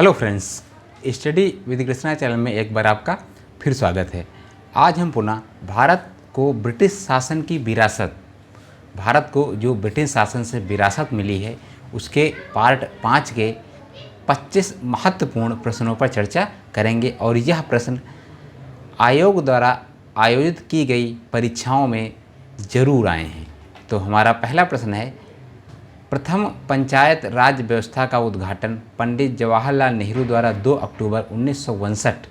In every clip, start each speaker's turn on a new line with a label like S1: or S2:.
S1: Hello friends, study with Krishna channel में एक बार आपका फिर स्वागत है। आज हम पुनः भारत को ब्रिटिश शासन की विरासत, भारत को जो ब्रिटिश शासन से विरासत मिली है उसके पार्ट 5 के 25 महत्वपूर्ण प्रश्नों पर चर्चा करेंगे। और यह प्रश्न आयोग द्वारा आयोजित की गई परीक्षाओं में ज़रूर आए हैं। तो हमारा पहला प्रश्न है, प्रथम पंचायत राज व्यवस्था का उद्घाटन पंडित जवाहरलाल नेहरू द्वारा 2 अक्टूबर 1959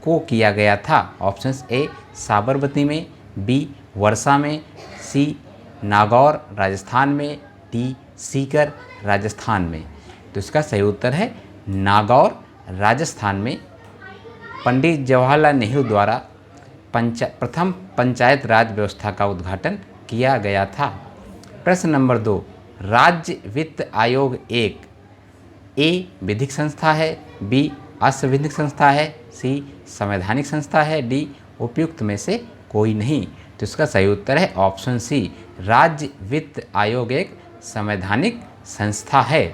S1: को किया गया था। ऑप्शंस ए साबरमती में, बी वर्षा में, सी नागौर राजस्थान में, डी सीकर राजस्थान में। तो इसका सही उत्तर है नागौर राजस्थान में पंडित जवाहरलाल नेहरू द्वारा प्रथम पंचायत राज व्यवस्था का उद्घाटन किया गया था। प्रश्न नंबर 2, राज्य वित्त आयोग एक ए विधिक संस्था है, बी असंवैधानिक संस्था है, सी संवैधानिक संस्था है, डी उपयुक्त में से कोई नहीं। तो इसका सही उत्तर है ऑप्शन सी, राज्य वित्त आयोग एक संवैधानिक संस्था है।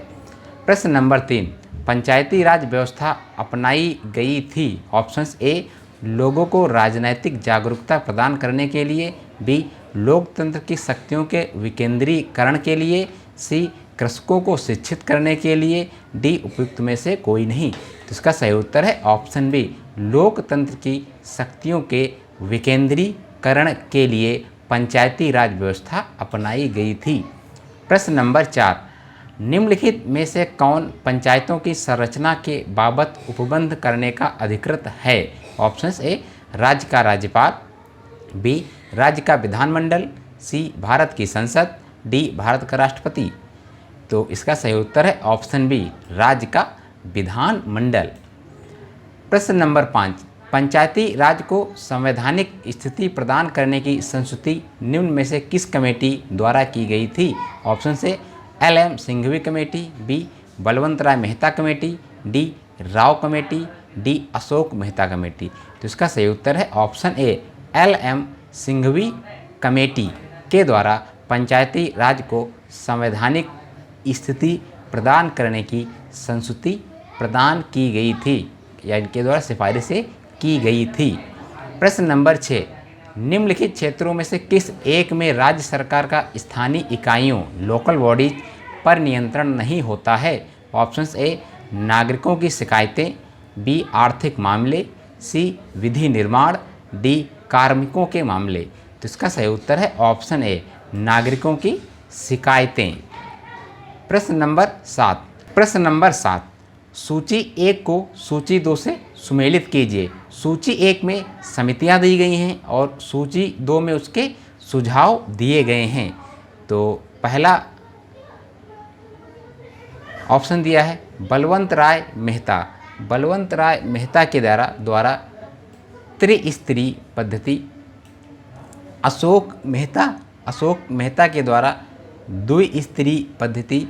S1: प्रश्न नंबर 3, पंचायती राज व्यवस्था अपनाई गई थी। ऑप्शंस ए लोगों को राजनैतिक जागरूकता प्रदान करने के लिए, बी लोकतंत्र की शक्तियों के विकेंद्रीकरण के लिए, सी कृषकों को शिक्षित करने के लिए, डी उपयुक्त में से कोई नहीं। तो इसका सही उत्तर है ऑप्शन बी, लोकतंत्र की शक्तियों के विकेंद्रीकरण के लिए पंचायती राज व्यवस्था अपनाई गई थी। प्रश्न नंबर 4, निम्नलिखित में से कौन पंचायतों की संरचना के बाबत उपबंध करने का अधिकृत है। ऑप्शंस ए राज्य का राज्यपाल, बी राज्य का विधानमंडल, सी भारत की संसद, डी भारत का राष्ट्रपति। तो इसका सही उत्तर है ऑप्शन बी, राज्य का विधानमंडल। प्रश्न नंबर 5, पंचायती राज को संवैधानिक स्थिति प्रदान करने की संस्तुति निम्न में से किस कमेटी द्वारा की गई थी। ऑप्शन से LM Singhvi committee, B Balwant Rai Mehta committee, D Rao committee, D Ashok Mehta committee. तो इसका सही उत्तर है option A, LM Singhvi committee के द्वारा पंचायती राज को संवैधानिक स्थिति प्रदान करने की संस्तुति प्रदान की गई थी या इनके द्वारा सिफारिशें की गई थी। प्रश्न नंबर 6, निम्नलिखित क्षेत्रों में से किस एक में राज्य सरकार का स्थानीय इकाइयों लोकल बॉडीज पर नियंत्रण नहीं होता है। ऑप्शंस ए नागरिकों की शिकायतें, बी आर्थिक मामले, सी विधि निर्माण, डी कार्मिकों के मामले। तो इसका सही उत्तर है ऑप्शन ए, नागरिकों की शिकायतें। प्रश्न नंबर 7, सूची 1 को सूची 2 से सुमेलित कीजिए। सूची 1 में समितियां दी गई हैं और सूची 2 में उसके सुझाव दिए गए हैं। तो पहला ऑप्शन दिया है बलवंत राय मेहता। बलवंत राय मेहता के द्वारा त्रिस्तरीय पद्धति, अशोक मेहता के द्वारा द्विस्तरीय पद्धति,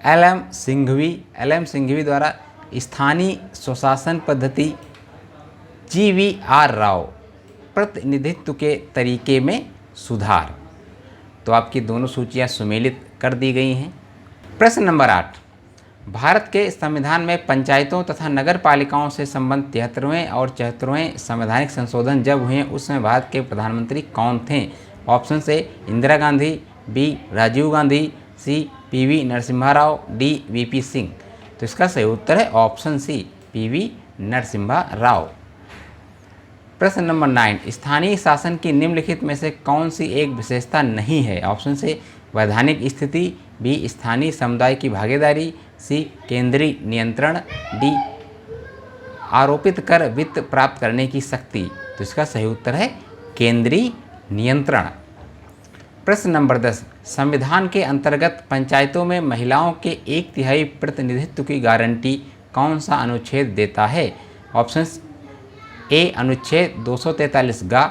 S1: LM सिंघवी द्वारा स्थानीय स्वशासन पद्धति, GVR राव प्रतिनिधित्व के तरीके में सुधार। तो आपकी दोनों सूचियां सुमेलित कर दी गई हैं। प्रश्न नंबर 8, भारत के संविधान में पंचायतों तथा नगर पालिकाओं से संबंधित 73वें और 74वें संवैधानिक संशोधन जब हुए उस समय भारत के प्रधानमंत्री कौन थे। ऑप्शन से Indira Gandhi, B Rajiv Gandhi, C PV Narasimha Rao, D VP Singh. तो इसका सही उत्तर है option C, PV Narasimha Rao. प्रश्न नंबर 9, स्थानीय शासन की निम्नलिखित में से कौन सी एक विशेषता नहीं है। ऑप्शन से वैधानिक स्थिति, बी स्थानीय समुदाय की भागीदारी, सी केंद्रीय नियंत्रण, डी आरोपित कर वित्त प्राप्त करने की शक्ति। तो इसका सही उत्तर है केंद्रीय नियंत्रण। प्रश्न नंबर 10, संविधान के अंतर्गत पंचायतों में महिलाओं के 1/3 प्रतिनिधित्व की गारंटी कौन सा अनुच्छेद देता है। ऑप्शंस ए अनुच्छेद 243 गा,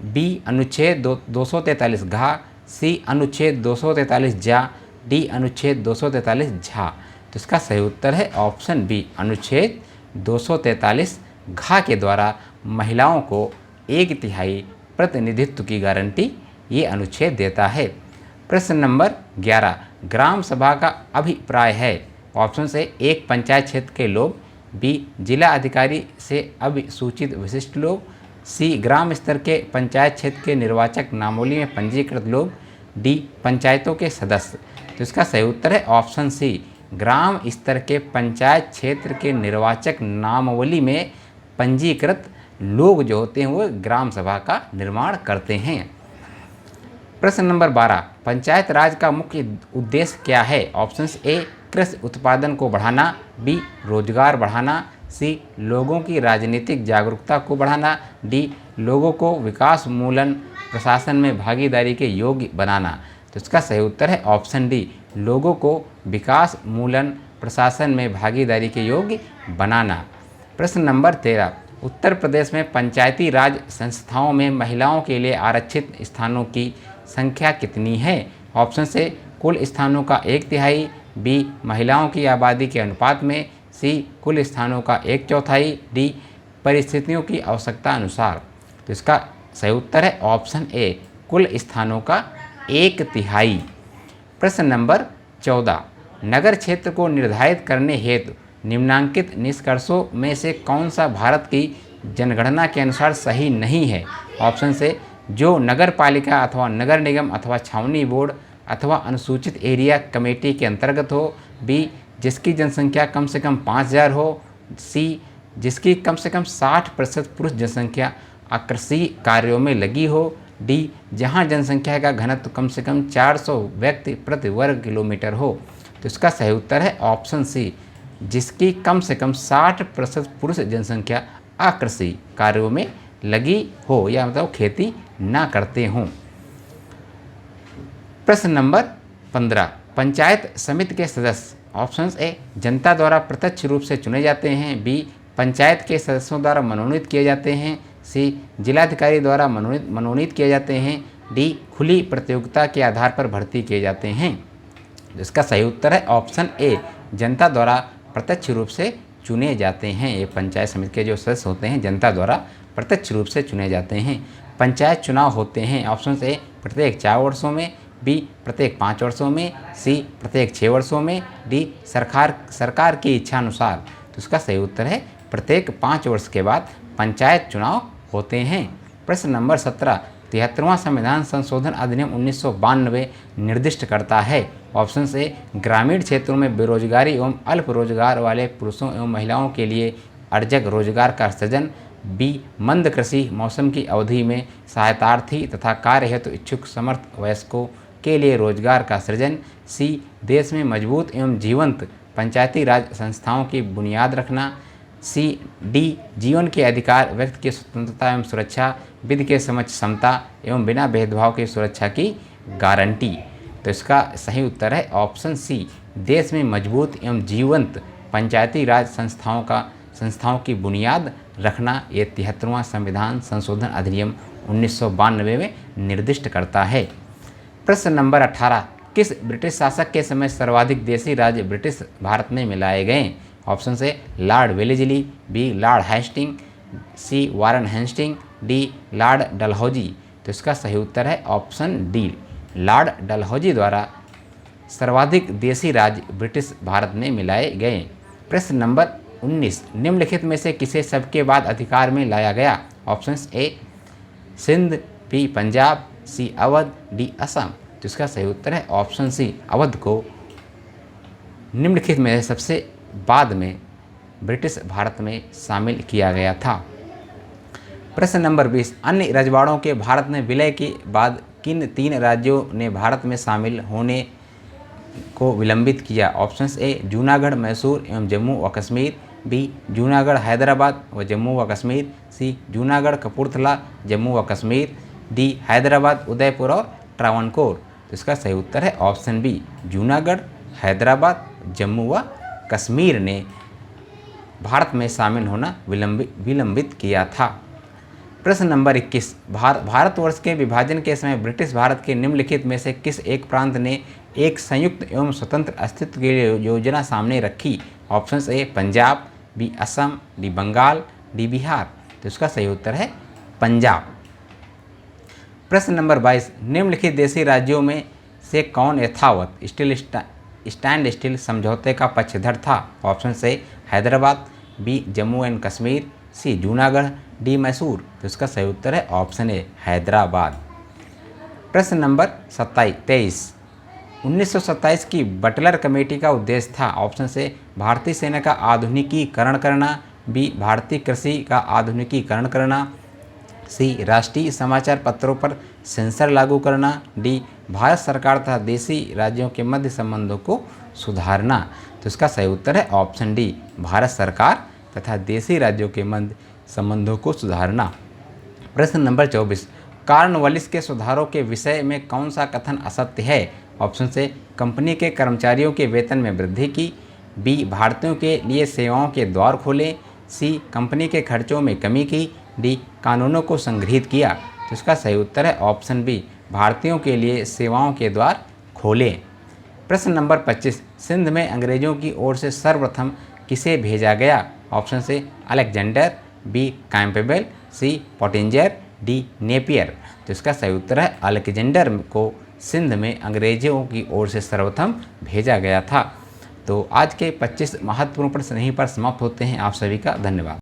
S1: बी अनुच्छेद 243 घा, सी अनुच्छेद 243 जा, डी अनुच्छेद 243 झा। तो इसका सही उत्तर है ऑप्शन बी, अनुच्छेद 243 घा के द्वारा महिलाओं को 1/3 प्रतिनिधित्व की गारंटी ये अनुच्छेद देता है। प्रश्न नंबर 11, ग्राम सभा का अभिप्राय है। ऑप्शन ए एक पंचायत क्षेत्र के लोग, बी जिला अधिकारी से अभिसूचित विशिष्ट लोग, सी ग्राम स्तर के पंचायत क्षेत्र के निर्वाचक नामावली में पंजीकृत लोग, डी पंचायतों के सदस्य। तो इसका सही उत्तर है ऑप्शन सी, ग्राम स्तर के पंचायत क्षेत्र के निर्वाचक नामावली में पंजीकृत लोग जो होते हैं वो ग्राम सभा का निर्माण करते हैं। प्रश्न नंबर 12, पंचायत राज का मुख्य उद्देश्य क्या है? ऑप्शन ए कृषि उत्पादन को बढ़ाना, बी रोजगार बढ़ाना, सी लोगों की राजनीतिक जागरूकता को बढ़ाना, डी लोगों को विकास मूलन प्रशासन में भागीदारी के योग्य बनाना। तो इसका सही उत्तर है ऑप्शन डी, लोगों को विकास मूलन प्रशासन में भागीदारी के योग्य बनाना। प्रश्न नंबर 13, उत्तर प्रदेश में पंचायती राज संस्थाओं में महिलाओं के लिए आरक्षित स्थानों की संख्या कितनी है? ऑप्शन ए कुल स्थानों का 1/3, बी महिलाओं की आबादी के अनुपात में, सी कुल स्थानों का 1/4, डी परिस्थितियों की आवश्यकता अनुसार। तो इसका सही उत्तर है ऑप्शन ए, कुल स्थानों का 1/3। प्रश्न नंबर 14, नगर क्षेत्र को निर्धारित करने हेतु निम्नांकित निष्कर्षों में से कौन सा भारत की जनगणना के अनुसार सही नहीं है? ऑप्शन से जो नगर पालिका अथवा नगर निगम अथवा छावनी बोर्ड अथवा अनुसूचित एरिया कमेटी के अंतर्गत हो, बी जिसकी जनसंख्या कम से कम 5000 हो, सी जिसकी कम से कम 60% पुरुष जनसंख्या आकृषि कार्यों में लगी हो, डी जहां जनसंख्या का घनत्व कम से कम 400 व्यक्ति प्रति वर्ग किलोमीटर हो। तो इसका सही उत्तर है ऑप्शन सी, जिसकी कम से कम 60% पुरुष जनसंख्या आकृषि कार्यों में लगी हो या मतलब खेती ना करते हों। प्रश्न नंबर 15, पंचायत समिति के सदस्य। ऑप्शन ए जनता द्वारा प्रत्यक्ष रूप से चुने जाते हैं, बी पंचायत के सदस्यों द्वारा मनोनीत किए जाते हैं, सी जिलाधिकारी द्वारा मनोनीत किए जाते हैं, डी खुली प्रतियोगिता के आधार पर भर्ती किए जाते हैं। इसका सही उत्तर है ऑप्शन ए, जनता द्वारा प्रत्यक्ष रूप से चुने जाते हैं। ये पंचायत समिति के जो सदस्य होते हैं जनता द्वारा प्रत्यक्ष रूप से चुने जाते हैं। पंचायत चुनाव होते हैं ऑप्शन ए प्रत्येक 4 वर्षों में, बी प्रत्येक 5 वर्षों में, सी प्रत्येक 6 वर्षों में, डी सरकार की इच्छा अनुसार। तो इसका सही उत्तर है प्रत्येक 5 वर्ष के बाद पंचायत चुनाव होते हैं। प्रश्न नंबर 17, 73वां संविधान संशोधन अधिनियम 1992 निर्दिष्ट करता है। ऑप्शन ए ग्रामीण क्षेत्रों में बेरोजगारी एवं अल्प रोजगार वाले पुरुषों एवं महिलाओं के लिए अर्जक रोजगार का सृजन, बी मंद कृषि मौसम की अवधि में सहायतार्थी तथा कार्य हेतु इच्छुक समर्थ वयस्कों के लिए रोजगार का सृजन, सी देश में मजबूत एवं जीवंत पंचायती राज संस्थाओं की बुनियाद रखना, सी डी जीवन के अधिकार, व्यक्ति की स्वतंत्रता एवं सुरक्षा, विधि के समक्ष समता एवं बिना भेदभाव की सुरक्षा की गारंटी। तो इसका सही उत्तर है ऑप्शन सी, देश में मजबूत एवं जीवंत पंचायती राज संस्थाओं की बुनियाद रखना। ये 73वां संविधान संशोधन अधिनियम 1992 में निर्दिष्ट करता है। प्रश्न नंबर 18, किस ब्रिटिश शासक के समय सर्वाधिक देशी राज्य ब्रिटिश भारत में मिलाए गए? ऑप्शन से Lord Wellesley, B Lord Hastings, C Warren Hastings, D Lord Dalhousie. तो इसका सही उत्तर है ऑप्शन डी, लॉर्ड डलहौजी द्वारा सर्वाधिक देशी राज्य ब्रिटिश भारत में मिलाए गए। प्रश्न नंबर 19, निम्नलिखित में से किसे सबके बाद अधिकार में लाया गया? Option A Sindh, B Punjab, C Awadh, D Assam. तो इसका सही उत्तर है ऑप्शन सी, अवध को निम्नलिखित में सबसे बाद में ब्रिटिश भारत में शामिल किया गया था। प्रश्न नंबर 20, अन्य रजवाड़ों के भारत में विलय के बाद किन 3 राज्यों ने भारत में शामिल होने को विलंबित किया? ऑप्शंस ए जूनागढ़, मैसूर एवं जम्मू व कश्मीर, बी जूनागढ़, हैदराबाद व जम्मू व कश्मीर, सी जूनागढ़, कपूरथला, जम्मू व कश्मीर, डी हैदराबाद, उदयपुर और ट्रावनकोर। तो इसका सही उत्तर है ऑप्शन बी, जूनागढ़, हैदराबाद, जम्मू व कश्मीर ने भारत में शामिल होना विलंबित किया था। प्रश्न नंबर 21, भारतवर्ष के विभाजन के समय ब्रिटिश भारत के निम्नलिखित में से किस एक प्रांत ने एक संयुक्त एवं स्वतंत्र अस्तित्व के लिए योजना सामने रखी? Option A Punjab, B Assam, D Bengal, D Bihar. तो इसका सही उत्तर है पंजाब। प्रश्न नंबर 22, निम्नलिखित देशी राज्यों में से कौन यथावत स्टैंड स्टिल समझौते का पक्षधर था? ऑप्शन से Hyderabad, B Jammu and Kashmir, C Junagadh, D Mysore. तो इसका सही उत्तर है ऑप्शन ए हैदराबाद। प्रश्न नंबर 23। 1927 की बटलर कमेटी का उद्देश्य था? ऑप्शन से भारतीय सेना का आधुनिकीकरण करना, बी भारतीय कृषि का आधुनिकीकरण करना, सी राष्ट्रीय समाचार पत्रों पर सेंसर लागू करना, डी भारत सरकार तथा देशी राज्यों के मध्य संबंधों को सुधारना। तो इसका सही उत्तर है ऑप्शन डी भारत सरकार तथा देशी राज्यों के मध्य संबंधों को सुधारना। प्रश्न नंबर 24। कॉर्नवालिस के सुधारों के विषय में कौन सा कथन असत्य है? ऑप्शन से कंपनी के कर्मचारियों के वेतन में वृद्धि की, बी भारतीयों के लिए सेवाओं के द्वार खोले, सी कंपनी के खर्चों में कमी की, डी कानूनों को संग्रहित किया। तो इसका सही उत्तर है ऑप्शन बी भारतीयों के लिए सेवाओं के द्वार खोले। प्रश्न नंबर 25। सिंध में अंग्रेजों की ओर से सर्वप्रथम किसे भेजा गया? ऑप्शन से अलेक्जेंडर, बी कैंपबेल, सी पोटिंजर, डी नेपियर। तो इसका सही उत्तर है अलेक्जेंडर को सिंध में अंग्रेजों की ओर से सर्वप्रथम भेजा गया था। तो आज के 25 महत्वपूर्ण प्रश्न यहीं पर समाप्त होते हैं। आप सभी का धन्यवाद।